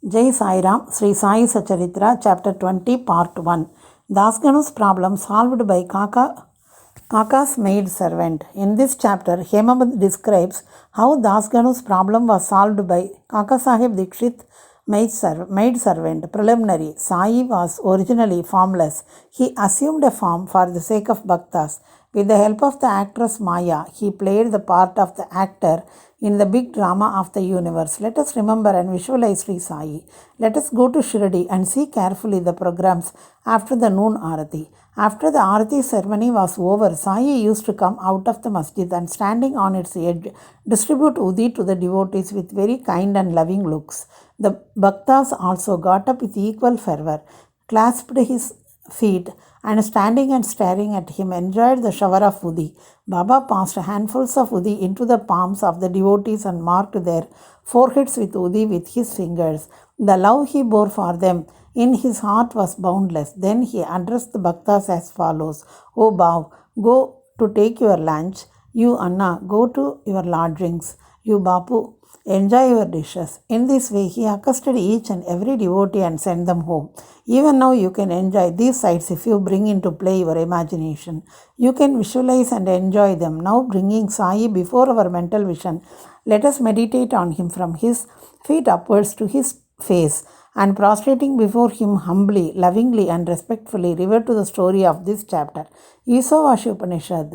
Jai Sai Ram, Sri Sai Satcharitra, Chapter 20, Part 1. Dasganu's problem solved by Kaka's maid servant. In this chapter, Hemabad describes how Dasganu's problem was solved by Kaka Sahib Dikshit maid servant. Preliminary. Sai was originally formless. He assumed a form for the sake of bhaktas. With the help of the actress Maya, he played the part of the actor in the big drama of the universe. Let us remember and visualize Sri Sai. Let us go to Shirdi and see carefully the programs after the noon Arati. After the Arati ceremony was over, Sai used to come out of the masjid and standing on its edge, distribute Udi to the devotees with very kind and loving looks. The bhaktas also got up with equal fervor, clasped his feet, and standing and staring at him enjoyed the shower of Udi. Baba passed handfuls of Udi into the palms of the devotees and marked their foreheads with Udi with his fingers. The love he bore for them in his heart was boundless. Then he addressed the bhaktas as follows: O Bhav, go to take your lunch. You Anna, go to your lodgings. You Bapu, enjoy your dishes. In this way, he accosted each and every devotee and sent them home. Even now, you can enjoy these sights if you bring into play your imagination. You can visualize and enjoy them. Now, bringing Sai before our mental vision, let us meditate on him from his feet upwards to his face, and prostrating before him humbly, lovingly, and respectfully, revert to the story of this chapter. Isavashi Upanishad.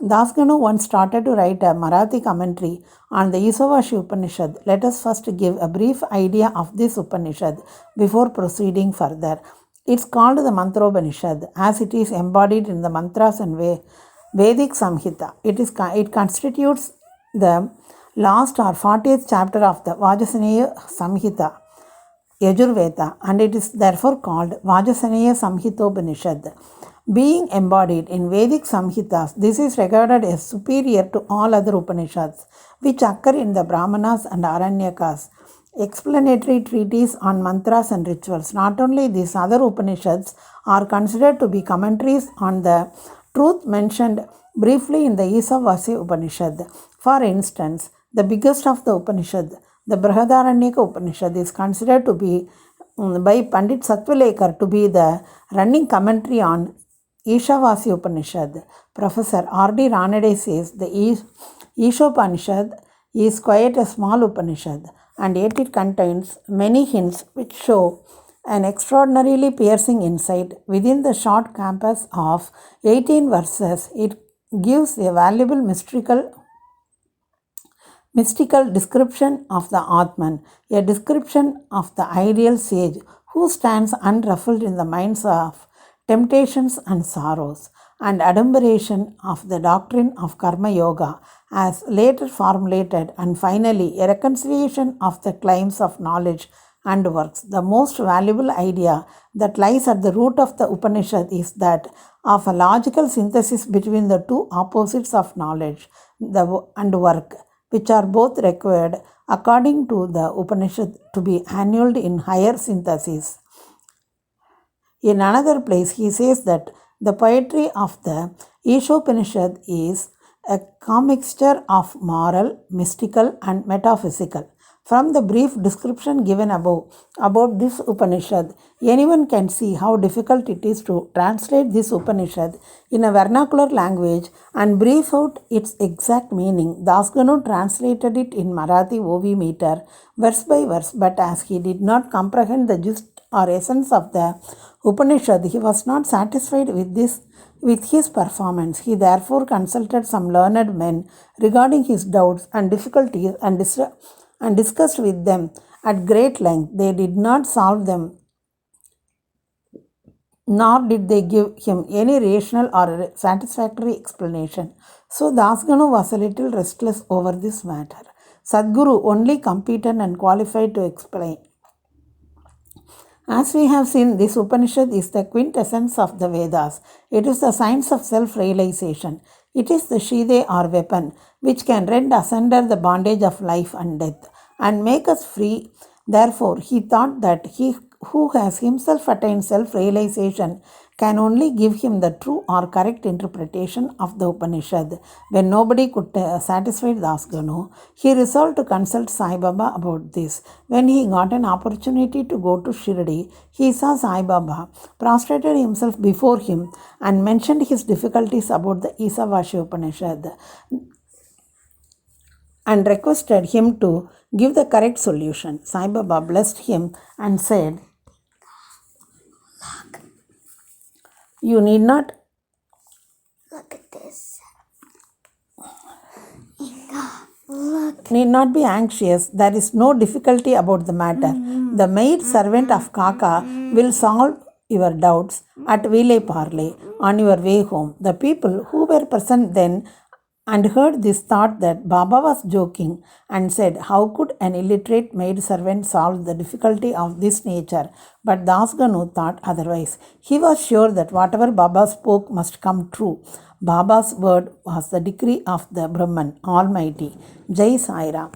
Dasganu once started to write a Marathi commentary on the Isavashi Upanishad. Let us first give a brief idea of this Upanishad before proceeding further. It's called the Mantropanishad as it is embodied in the mantras and Vedic Samhita. It constitutes the last or 40th chapter of the Vajasaneya Samhita, Yajurveda, and it is therefore called Vajasaneya Samhitopanishad. Being embodied in Vedic Samhitas, this is regarded as superior to all other Upanishads, which occur in the Brahmanas and Aranyakas, explanatory treatises on mantras and rituals. Not only these other Upanishads are considered to be commentaries on the truth mentioned briefly in the Isavasi Upanishad. For instance, the biggest of the Upanishad, the Brihadaranyaka Upanishad, is considered to be by Pandit Satvalekar to be the running commentary on Ishavasi Upanishad. Professor R.D. Ranade says the Ishopanishad is quite a small Upanishad, and yet it contains many hints which show an extraordinarily piercing insight. Within the short campus of 18 verses, it gives a valuable mystical description of the Atman, a description of the ideal sage who stands unruffled in the minds of temptations and sorrows, and adumberation of the doctrine of Karma Yoga as later formulated, and finally a reconciliation of the claims of knowledge and works. The most valuable idea that lies at the root of the Upanishad is that of a logical synthesis between the two opposites of knowledge and work, which are both required according to the Upanishad to be annulled in higher synthesis. In another place, he says that the poetry of the Ishopanishad is a commixture of moral, mystical, and metaphysical. From the brief description given above about this Upanishad, anyone can see how difficult it is to translate this Upanishad in a vernacular language and brief out its exact meaning. Dasganu translated it in Marathi OV meter, verse by verse, but as he did not comprehend the gist or essence of the Upanishad, he was not satisfied with his performance. He therefore consulted some learned men regarding his doubts and difficulties and discussed with them at great length. They did not solve them, nor did they give him any rational or satisfactory explanation. So Dasganu was a little restless over this matter. Sadguru, only competent and qualified to explain. As we have seen, this Upanishad is the quintessence of the Vedas. It is the science of self-realization. It is the Shide or weapon which can rend asunder the bondage of life and death and make us free. Therefore, he thought that he who has himself attained self-realization can only give him the true or correct interpretation of the Upanishad. When nobody could satisfy Dasganu, he resolved to consult Sai Baba about this. When he got an opportunity to go to Shirdi, he saw Sai Baba, prostrated himself before him, and mentioned his difficulties about the Isavashi Upanishad and requested him to give the correct solution. Sai Baba blessed him and said, "You need not Look at this. be anxious. There is no difficulty about the matter. The maid servant of Kaka will solve your doubts at Vile Parle on your way home." The people who were present then and heard this thought that Baba was joking and said, "How could an illiterate maid servant solve the difficulty of this nature?" But Dasganu thought otherwise. He was sure that whatever Baba spoke must come true. Baba's word was the decree of the Brahman Almighty. Jai Sai Ram.